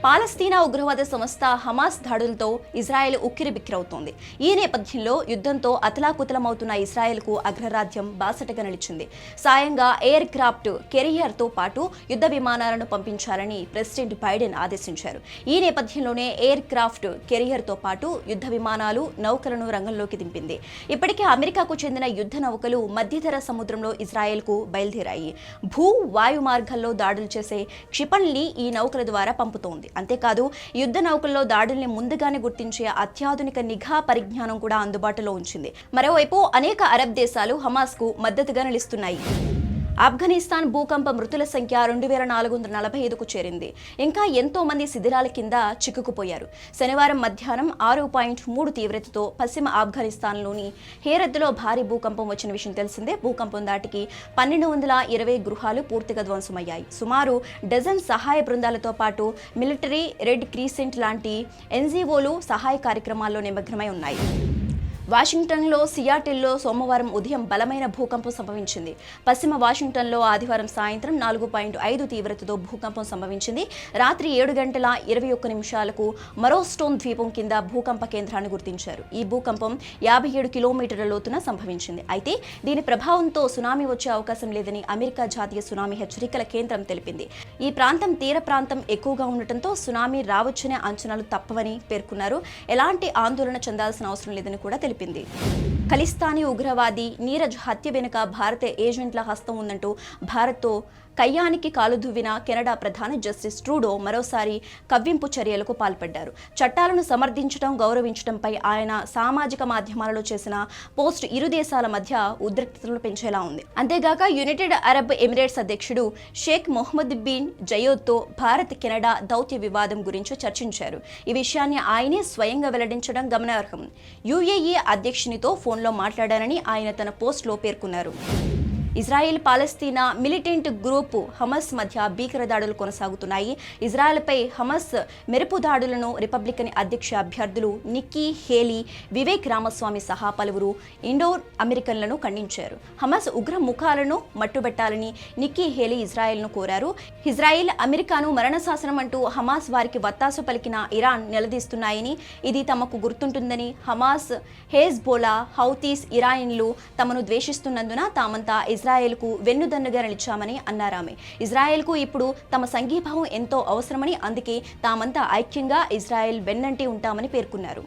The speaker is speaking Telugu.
పాలస్తీనా ఉగ్రవాద సంస్థ హమాస్ దాడులతో ఇజ్రాయెల్ ఉక్కిరిబిక్కిరవుతోంది. ఈ నేపథ్యంలో యుద్ధంతో అతలాకుతలమవుతున్న ఇజ్రాయెల్కు అగ్రరాజ్యం బాసటగా నిలిచింది. సాయంగా ఎయిర్ క్రాఫ్ట్ కెరియర్తో పాటు యుద్ధ విమానాలను పంపించాలని ప్రెసిడెంట్ బైడెన్ ఆదేశించారు. ఈ నేపథ్యంలోనే ఎయిర్ క్రాఫ్ట్ కెరియర్తో పాటు యుద్ధ విమానాలు, నౌకలను రంగంలోకి దింపింది. ఇప్పటికే అమెరికాకు చెందిన యుద్ధ నౌకలు మధ్యధరా సముద్రంలో ఇజ్రాయెల్కు బయలుదేరాయి. భూ, వాయు మార్గాల్లో దాడులు చేసే క్షిపణుల్ని ఈ నౌకల ద్వారా పంపుతోంది. అంతేకాదు యుద్ధ నౌకల్లో దాడుల్ని ముందుగానే గుర్తించే అత్యాధునిక నిఘా పరిజ్ఞానం కూడా అందుబాటులో ఉంచింది. మరోవైపు అనేక అరబ్ దేశాలు హమాస్కు మద్దతుగా నిలుస్తున్నాయి. ఆఫ్ఘనిస్తాన్ భూకంప మృతుల సంఖ్య 2445కు చేరింది. ఇంకా ఎంతో మంది శిథిరాల కింద చిక్కుకుపోయారు. శనివారం మధ్యాహ్నం 6.3 తీవ్రతతో పశ్చిమ ఆఫ్ఘనిస్తాన్లోని హేరత్లో భారీ భూకంపం వచ్చిన విషయం తెలిసిందే. భూకంపం దాటికి 1220 గృహాలు పూర్తిగా ధ్వంసమయ్యాయి. సుమారు డజన్ సహాయ బృందాలతో పాటు మిలిటరీ, రెడ్ క్రీసెంట్ లాంటి ఎన్జీఓలు సహాయ కార్యక్రమాల్లో నిమగ్నమై ఉన్నాయి. వాషింగ్టన్లో సియాటిల్లో సోమవారం ఉదయం బలమైన భూకంపం సంభవించింది. పశ్చిమ వాషింగ్టన్లో ఆదివారం సాయంత్రం 4.5 తీవ్రతతో భూకంపం సంభవించింది. రాత్రి 7:21 మరో స్టోన్ ద్వీపం కింద భూకంప కేంద్రాన్ని గుర్తించారు. ఈ భూకంపం 57 కిలోమీటర్ల లోతున సంభవించింది. అయితే దీని ప్రభావంతో సునామీ వచ్చే అవకాశం లేదని అమెరికా జాతీయ సునామీ హెచ్చరికల కేంద్రం తెలిపింది. ఈ ప్రాంతం తీర ప్రాంతం ఎక్కువగా ఉండటంతో సునామీ రావచ్చనే అంచనాలు తప్పవని పేర్కొన్నారు. ఎలాంటి ఆందోళన చెందాల్సిన అవసరం లేదని కూడా తెలిపింది. ఖలిస్తానీ ఉగ్రవాది నీరజ్ హత్య వెనుక భారత ఏజెంట్ల హస్తం ఉందంటూ భారత్తో కయ్యానికి కాలుదువ్విన కెనడా ప్రధాని జస్టిస్ ట్రూడో మరోసారి కవ్వింపు చర్యలకు పాల్పడ్డారు. చట్టాలను సమర్థించడం, గౌరవించడంపై ఆయన సామాజిక మాధ్యమాలలో చేసిన పోస్ట్ ఇరు దేశాల మధ్య ఉద్రిక్తతలు పెంచేలా ఉంది. అంతేగాక యునైటెడ్ అరబ్ ఎమిరేట్స్ అధ్యక్షుడు Sheikh Mohammed bin జయోద్తో Bharat Canada దౌత్య వివాదం గురించి చర్చించారు. ఈ విషయాన్ని ఆయనే స్వయంగా వెల్లడించడం గమనార్హం. యుఏఈ అధ్యక్షునితో ఫోన్లో మాట్లాడారని ఆయన తన పోస్ట్లో పేర్కొన్నారు. ఇజ్రాయెల్ పాలస్తీనా మిలిటెంట్ గ్రూప్ హమస్ మధ్య భీకర దాడులు కొనసాగుతున్నాయి. ఇజ్రాయెల్పై హమస్ మెరుపు దాడులను రిపబ్లికన్ అధ్యక్ష అభ్యర్థులు నిక్కీ హేలీ, వివేక్ రామస్వామి సహా పలువురు ఇండో అమెరికన్లను ఖండించారు. హమస్ ఉగ్ర ముఖాలను మట్టుబెట్టాలని నిక్కీ హేలీ ఇజ్రాయెల్ను కోరారు. ఇజ్రాయెల్, అమెరికాను మరణశాసనం అంటూ హమాస్ వారికి వత్తాసు పలికిన ఇరాన్ నిలదీస్తున్నాయని, ఇది తమకు గుర్తుంటుందని, హమాస్, హెజ్బోలా, హౌతీస్, ఇరాయిన్లు తమను ద్వేషిస్తున్నందున తామంతా ఇజ్రాయెల్కు వెన్నుదన్నుగా నిలిచామని అన్నారామె. ఇజ్రాయెల్కు ఇప్పుడు తమ సంఘీభావం ఎంతో అవసరమని, అందుకే తామంతా ఐక్యంగా ఇజ్రాయెల్ వెన్నంటి ఉంటామని పేర్కొన్నారు.